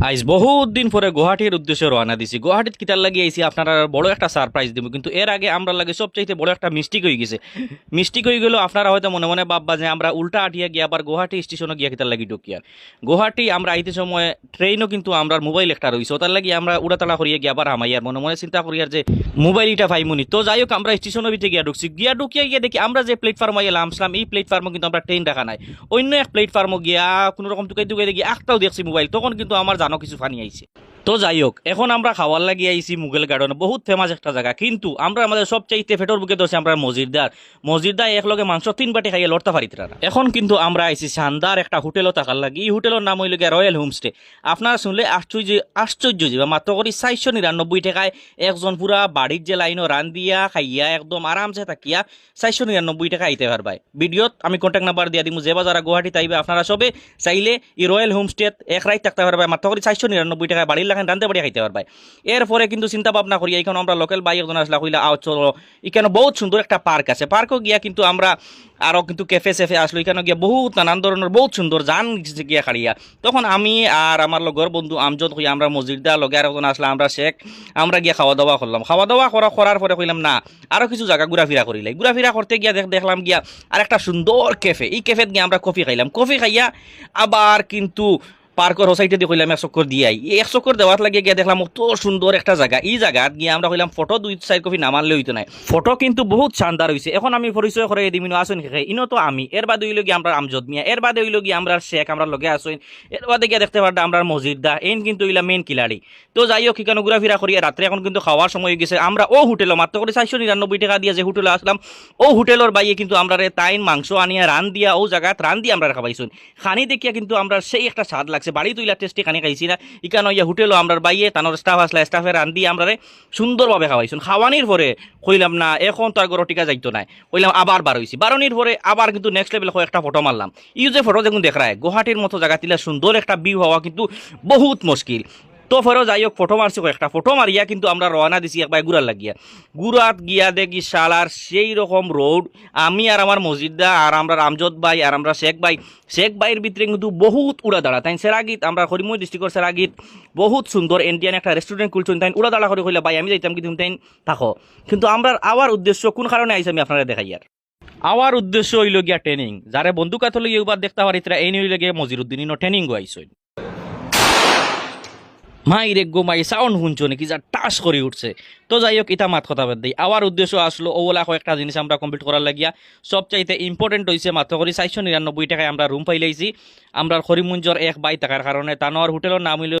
আইজ বহুত দিন পরে গুয়াহাটির উদ্দেশ্যে রওনা দিছি। গুয়াহাটিত কিতার লাগি আইছি আপনারা বড় একটা সারপ্রাইজ দিব, কিন্তু এর আগে আমরা লাগে সবচাইতে বড় একটা মিস্টেক হয়ে গেছে। মিস্টেক হয়ে গেল, আপনারা হয়তো মনে মনে ভাববা যে আমরা উল্টা আটিয়া গিয়া আবার গুয়াহাটি স্টেশনে গিয়া কিতার লাগি ঢুকিয়ার। গুয়াহাটি আমরা আইতে সময় ট্রেনও কিন্তু আমরা মোবাইল একটা রয়েছে, তার লাগি আমরা উড়াতাড়া করিয়া গিয়া আবার হামাইয়ার মনে মনে চিন্তা করিয়ার যে মোবাইলটা পাইমুনি। তো যাই হোক আমরা স্টেশনের ভিতরে গিয়া ঢুকছি, গিয়া ঢুকিয়া গিয়া দেখি আমরা যে প্ল্যাটফর্মে গেলাম এই প্ল্যাটফর্মে কিন্তু আমরা ট্রেন রাখা নাই। অন্য এক প্ল্যাটফর্মে গিয়া কোনো রকম টুকাই টুকাই দেখি একটাও দেখছি মোবাইল, তখন কিন্তু আমার জানো কিছু ফানি আইছে। তো যাই হোক, এখন আমরা খাওয়ার লাগি আইছি মুঘল গার্ডেন, বহুত ফেমাস একটা জায়গা, কিন্তু আমরা আমাদের সবচাইতে ফেটর বুকে ধরছি আমরা মসজিদদার একলগে মাংস 3 বাটি খাইয়ে লড়তে পারিত না। এখন কিন্তু আমরা আইছি শানদার একটা হোটেলও থাকার লাগি। এই হোটেলের নাম হইল গিয়া রয়্যাল হোমস্টে। আপনারা শুনলে আশ্চর্য যাবা, মাত্র করে 499 টাকায় একজন পুরা বাড়ির যে লাইনও রান দিয়া খাইয়া একদম আরামসে থাকিয়া 499 টাকা আইতে পারবাই। ভিডিওত আমি কন্ট্যাক্ট নাম্বার দিয়া দিমু, যেবা যারা গুয়াহাটি তাইবে আপনারা সবে চাইলে এই রয়্যাল হোমস্টে এক রাত থাকতে পারবে মাত্র করে 499 টাকায় বাড়ির লাগান রান্ধতে বাড়ি খাইতে পারবাই। এরপরে কিন্তু চিন্তা ভাবনা করি, এইখানে আমরা লোকাল বাই একজন আসলা কইলা আও চলো, এখানে বহুত সুন্দর একটা পার্ক আছে। পার্কও গিয়া কিন্তু আমরা আরও কিন্তু ক্যাফে সেফে আসলো, এখানে গিয়া বহুত নানান ধরনের বহুত সুন্দর জান গিয়া খাড়িয়া। তখন আমি আর আমার লগর বন্ধু আমজদ হইয়া আমরা মসজিদা লগে আর একজন আসলাম, আমরা শেখ, আমরা গিয়া খাওয়া দাওয়া করলাম। খাওয়া দাওয়া করার পরে কইলাম না আরও কিছু জায়গা ঘুরাফিরা করিলাই। ঘুরাফিরা করতে গিয়া দেখলাম গিয়া আর একটা সুন্দর ক্যাফে। এই ক্যাফেত গিয়া আমরা কফি খাইলাম। কফি খাইয়া আবার কিন্তু পার্কর হোসাইটে দিয়ে কইলাম 1 চক্কর দিয়াই। এই 1 চক্কর দেওয়ার লাগে গিয়া দেখলাম অত সুন্দর একটা জায়গা। এই জায়গাত গিয়ে আমরা কইলাম ফটো 2-4 কপি নামানলে হইতো নাই। ফটো কিন্তু বহুত শানদার হয়েছে। এখন আমি পরিচয় করে দিমিনো আসুন খেয়ে ইনো তো আমি, এর বাদে হইল গিয়ে আমরা আমজদ মিয়া, এর বাদে হইল গিয়ে আমরা শেখ, আমরা লগে আসুন। এর বাদে গিয়ে দেখতে পারতাম আমরা মসজিদদা, এন কিন্তু হইলা মেন কিলাড়ি। তো যাই হোক, এখানে ঘুরাফিরা করি। রাত্রে এখন কিন্তু খাওয়ার সময় হয়ে গেছে। আমরা ও হোটেলে মাত্র করে 499 টাকা দিয়ে যে হোটেলে আসলাম, ও হোটেলের বাইয়ে কিন্তু আমরা তাইন মাংস আনিয়া রান দিয়া ও জায়গাত রান দিয়ে আমরা খাবাইছুন। খানি দেখিয়া কিন্তু আমরা সেই একটা স্বাদ লাগছে, বাড়ি তুইলা টেস্টি খানি খাইছি না। ইকানো ইয়া হোটেলও আমরা বাইয়ে তানোর স্টাফ আসলা, স্টাফের রান দিয়ে আমরা সুন্দরভাবে খাওয়াইছুন। খাওয়ানির পরে কইলাম না এখন তো আর গরো টিকা যাইতো নাই, কইলাম আবার বার হইছি। বারোনির পরে আবার কিন্তু নেক্সট লেভেল একটা ফটো মারলাম। ইউ যে ফটো দেখুন দেখ রায়, গুয়াহাটির মতো জায়গা তিলা সুন্দর একটা ভিউ হওয়া কিন্তু বহুত মুশকিল। তো ফেরো যাই হোক, ফটো মারছি, একটা ফটো মারিয়া কিন্তু আমরা রওনা দিছি একবার গুড়ার লাগিয়া। গুড়াত গিয়া দেখি শালার সেই রকম রোড। আমি আর আমার মসজিদদা আর আমরা রামজদ ভাই আর আমরা শেখ ভাইয়ের ভিতরে কিন্তু বহুত উড়া দাঁড়া। তাই সেরাগিত আমরা হরিময় ডিস্ট্রিক্টের সেরাগিত বহুত সুন্দর ইন্ডিয়ান একটা রেস্টুরেন্ট খুলছেন। তাই উড়া দাঁড়া করে কইলা ভাই আমি যাইতাম, কিন্তু তাই থাকো। কিন্তু আমরা আওয়ার উদ্দেশ্য কোন কারণে আইসি আমি আপনারা দেখাই। আর আওয়ার উদ্দেশ্য হইল গিয়া ট্রেনিং, যারে বন্ধু কাতলে এবার দেখতে পারি তারা এই হইল গিয়া মজিরুদ্দিন ট্রেনিং আইসই। মাইরে গো মাই সাউন্ড শুনছো নাকি যা টাস করে উঠছে। তো যাই হোক, এটা মাত কথা বাদ দিই। আমার উদ্দেশ্য আসলো ওলা কয়েকটা জিনিস আমরা কমপ্লিট করার লাগিয়া। সবচাইতে ইম্পর্টেন্ট হয়েছে মাত্র করে 499 টাকায় আমরা রুম পাইলাইছি। আমরা হরিমঞ্জর এক বাই থাকার কারণে তানোর হোটেলের নাম হইল